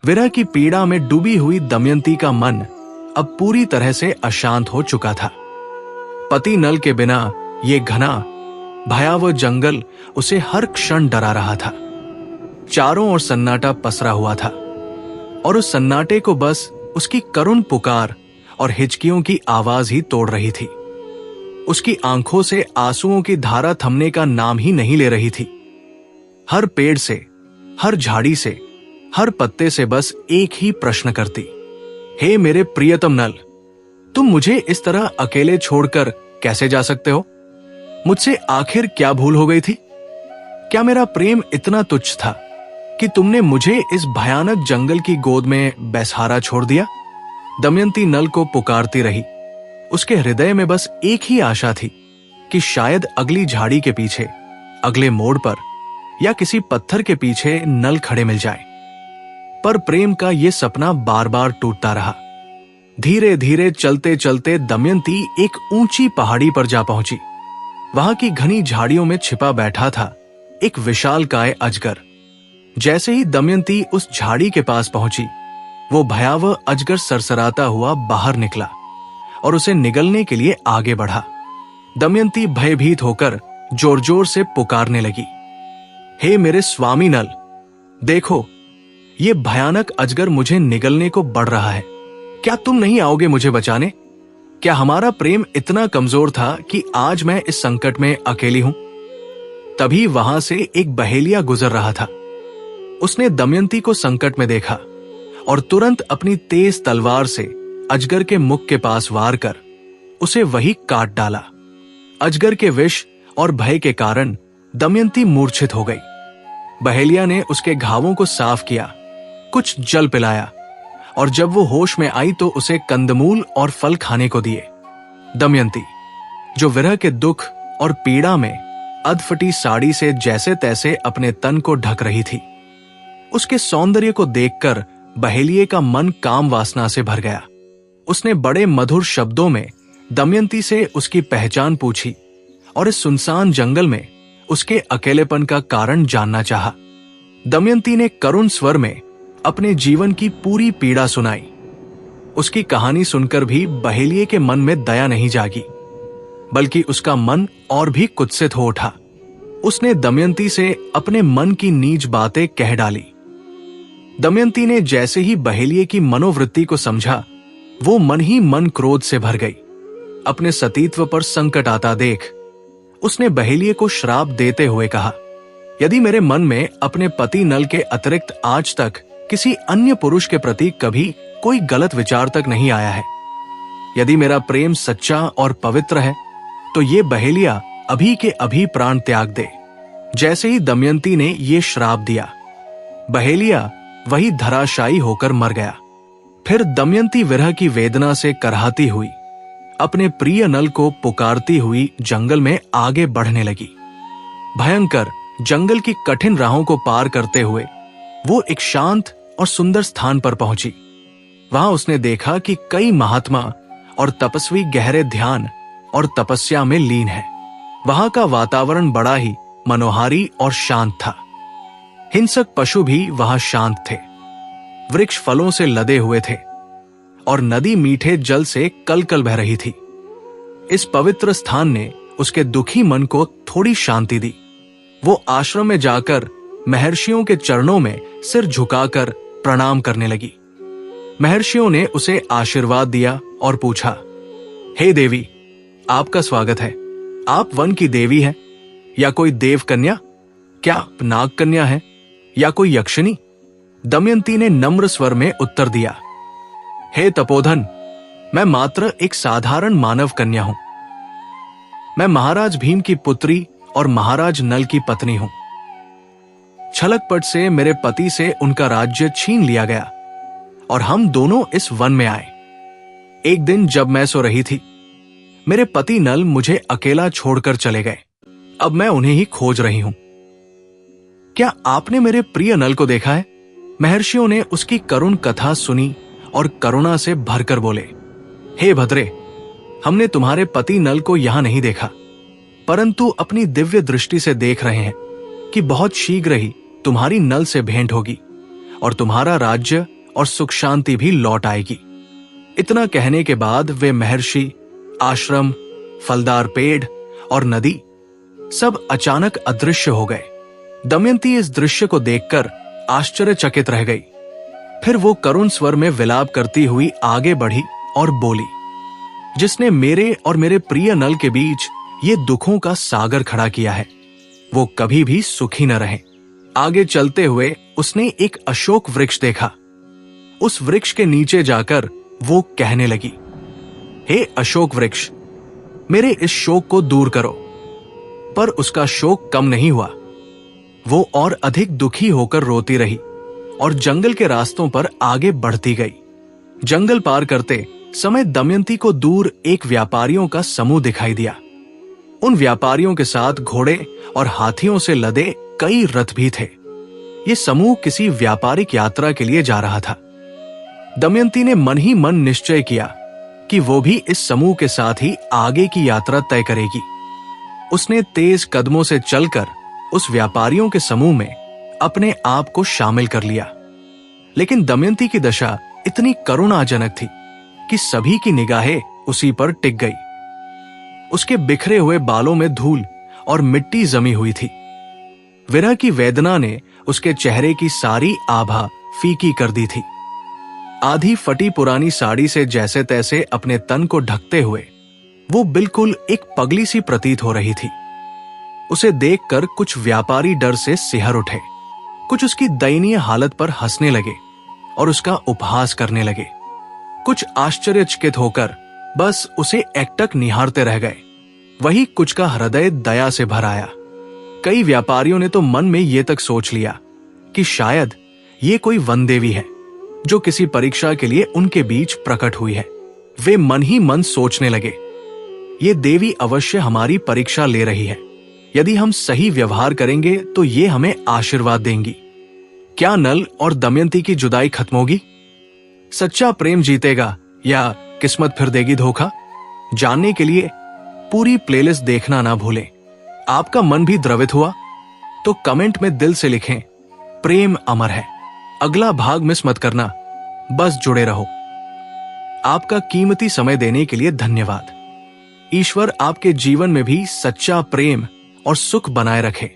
विरह की पीड़ा में डूबी हुई दमयंती का मन अब पूरी तरह से अशांत हो चुका था। पति नल के बिना ये घना भयावह जंगल उसे हर क्षण डरा रहा था। चारों ओर सन्नाटा पसरा हुआ था और उस सन्नाटे को बस उसकी करुण पुकार और हिचकियों की आवाज ही तोड़ रही थी। उसकी आंखों से आंसुओं की धारा थमने का नाम ही नहीं ले रही थी। हर पेड़ से, हर झाड़ी से, हर पत्ते से बस एक ही प्रश्न करती, हे मेरे प्रियतम नल, तुम मुझे इस तरह अकेले छोड़कर कैसे जा सकते हो? मुझसे आखिर क्या भूल हो गई थी? क्या मेरा प्रेम इतना तुच्छ था कि तुमने मुझे इस भयानक जंगल की गोद में बेसहारा छोड़ दिया? दमयंती नल को पुकारती रही। उसके हृदय में बस एक ही आशा थी कि शायद अगली झाड़ी के पीछे, अगले मोड़ पर या किसी पत्थर के पीछे नल खड़े मिल जाए। पर प्रेम का यह सपना बार बार टूटता रहा। धीरे धीरे चलते चलते दमयंती एक ऊंची पहाड़ी पर जा पहुंची। वहां की घनी झाड़ियों में छिपा बैठा था एक विशालकाय अजगर। जैसे ही दमयंती उस झाड़ी के पास पहुंची, वो भयावह अजगर सरसराता हुआ बाहर निकला और उसे निगलने के लिए आगे बढ़ा। दमयंती भयभीत होकर जोर जोर से पुकारने लगी, हे मेरे स्वामी नल, देखो, ये भयानक अजगर मुझे निगलने को बढ़ रहा है। क्या तुम नहीं आओगे मुझे बचाने? क्या हमारा प्रेम इतना कमजोर था कि आज मैं इस संकट में अकेली हूं? तभी वहां से एक बहेलिया गुजर रहा था। उसने दमयंती को संकट में देखा और तुरंत अपनी तेज तलवार से अजगर के मुख के पास वार कर उसे वही काट डाला। अजगर के विष और भय के कारण दमयंती मूर्छित हो गई। बहेलिया ने उसके घावों को साफ किया, कुछ जल पिलाया और जब वो होश में आई तो उसे कंदमूल और फल खाने को दिए। दमयंती, जो विरह के दुख और पीड़ा में अधफटी साड़ी से जैसे तैसे अपने तन को ढक रही थी, उसके सौंदर्य को देखकर बहेलिये का मन काम वासना से भर गया। उसने बड़े मधुर शब्दों में दमयंती से उसकी पहचान पूछी और इस सुनसान जंगल में उसके अकेलेपन का कारण जानना चाहा। दमयंती ने करुण स्वर में अपने जीवन की पूरी पीड़ा सुनाई। उसकी कहानी सुनकर भी बहेलिये के मन में दया नहीं जागी, बल्कि उसका मन और भी कुत्सित हो उठा। उसने दमयंती से अपने मन की नीच बातें कह डाली। दमयंती ने जैसे ही बहेलिये की मनोवृत्ति को समझा, वो मन ही मन क्रोध से भर गई। अपने सतीत्व पर संकट आता देख उसने बहेलिये को श्राप देते हुए कहा, यदि मेरे मन में अपने पति नल के अतिरिक्त आज तक किसी अन्य पुरुष के प्रति कभी कोई गलत विचार तक नहीं आया है, यदि मेरा प्रेम सच्चा और पवित्र है, तो ये बहेलिया अभी के अभी प्राण त्याग दे। जैसे ही दमयंती ने ये श्राप दिया, बहेलिया वही धराशायी होकर मर गया। फिर दमयंती विरह की वेदना से करहाती हुई अपने प्रिय नल को पुकारती हुई जंगल में आगे बढ़ने लगी। भयंकर जंगल की कठिन राहों को पार करते हुए वो एक शांत और सुंदर स्थान पर पहुंची। वहां उसने देखा कि कई महात्मा और तपस्वी गहरे ध्यान और तपस्या में लीन हैं। वहां का वातावरण बड़ा ही मनोहारी और शांत था। हिंसक पशु भी वहां शांत थे। वृक्ष फलों से लदे हुए थे और नदी मीठे जल से कलकल बह रही थी। इस पवित्र स्थान ने उसके दुखी मन को थोड़ी शांति दी। वो आश्रम में जाकर महर्षियों के चरणों में सिर झुकाकर प्रणाम करने लगी। महर्षियों ने उसे आशीर्वाद दिया और पूछा, हे देवी, आपका स्वागत है। आप वन की देवी हैं या कोई देव कन्या? क्या आप नाग कन्या है या कोई यक्षिणी? दमयंती ने नम्र स्वर में उत्तर दिया, हे तपोधन, मैं मात्र एक साधारण मानव कन्या हूं। मैं महाराज भीम की पुत्री और महाराज नल की पत्नी हूं। छलकपट से मेरे पति से उनका राज्य छीन लिया गया और हम दोनों इस वन में आए। एक दिन जब मैं सो रही थी, मेरे पति नल मुझे अकेला छोड़कर चले गए। अब मैं उन्हें ही खोज रही हूं। क्या आपने मेरे प्रिय नल को देखा है? महर्षियों ने उसकी करुण कथा सुनी और करुणा से भरकर बोले, हे भद्रे, हमने तुम्हारे पति नल को यहां नहीं देखा, परंतु अपनी दिव्य दृष्टि से देख रहे हैं कि बहुत शीघ्र ही तुम्हारी नल से भेंट होगी और तुम्हारा राज्य और सुख शांति भी लौट आएगी। इतना कहने के बाद वे महर्षि, आश्रम, फलदार पेड़ और नदी सब अचानक अदृश्य हो गए। दमयंती इस दृश्य को देखकर आश्चर्यचकित रह गई। फिर वो करुण स्वर में विलाप करती हुई आगे बढ़ी और बोली, जिसने मेरे और मेरे प्रिय नल के बीच ये दुखों का सागर खड़ा किया है, वो कभी भी सुखी न रहे। आगे चलते हुए उसने एक अशोक वृक्ष देखा। उस वृक्ष के नीचे जाकर वो कहने लगी, हे अशोक वृक्ष, मेरे इस शोक को दूर करो। पर उसका शोक कम नहीं हुआ। वो और अधिक दुखी होकर रोती रही और जंगल के रास्तों पर आगे बढ़ती गई। जंगल पार करते समय दमयंती को दूर एक व्यापारियों का समूह दिखाई दिया। उन व्यापारियों के साथ घोड़े और हाथियों से लदे कई रथ भी थे। ये समूह किसी व्यापारिक यात्रा के लिए जा रहा था। दमयंती ने मन ही मन निश्चय किया कि वो भी इस समूह के साथ ही आगे की यात्रा तय करेगी। उसने तेज कदमों से चलकर उस व्यापारियों के समूह में अपने आप को शामिल कर लिया। लेकिन दमयंती की दशा इतनी करुणाजनक थी कि सभी की निगाहें उसी पर टिक गई। उसके बिखरे हुए बालों में धूल और मिट्टी जमी हुई थी। विरह की वेदना ने उसके चेहरे की सारी आभा फीकी कर दी थी। आधी फटी पुरानी साड़ी से जैसे तैसे अपने तन को ढकते हुए वो बिल्कुल एक पगली सी प्रतीत हो रही थी। उसे देखकर कुछ व्यापारी डर से सिहर उठे, कुछ उसकी दयनीय हालत पर हंसने लगे और उसका उपहास करने लगे। कुछ आश्चर्यचकित होकर बस उसे एकटक निहारते रह गए। वही कुछ का हृदय दया से भर आया। कई व्यापारियों ने तो मन में ये तक सोच लिया कि शायद ये कोई वन देवी है जो किसी परीक्षा के लिए उनके बीच प्रकट हुई है। वे मन ही मन सोचने लगे, ये देवी अवश्य हमारी परीक्षा ले रही है। यदि हम सही व्यवहार करेंगे तो ये हमें आशीर्वाद देंगी। क्या नल और दमयंती की जुदाई खत्म होगी? सच्चा प्रेम जीतेगा या किस्मत फिर देगी धोखा? जानने के लिए पूरी प्लेलिस्ट देखना ना भूलें। आपका मन भी द्रवित हुआ तो कमेंट में दिल से लिखें, प्रेम अमर है। अगला भाग मिस मत करना। बस जुड़े रहो। आपका कीमती समय देने के लिए धन्यवाद। ईश्वर आपके जीवन में भी सच्चा प्रेम और सुख बनाए रखे।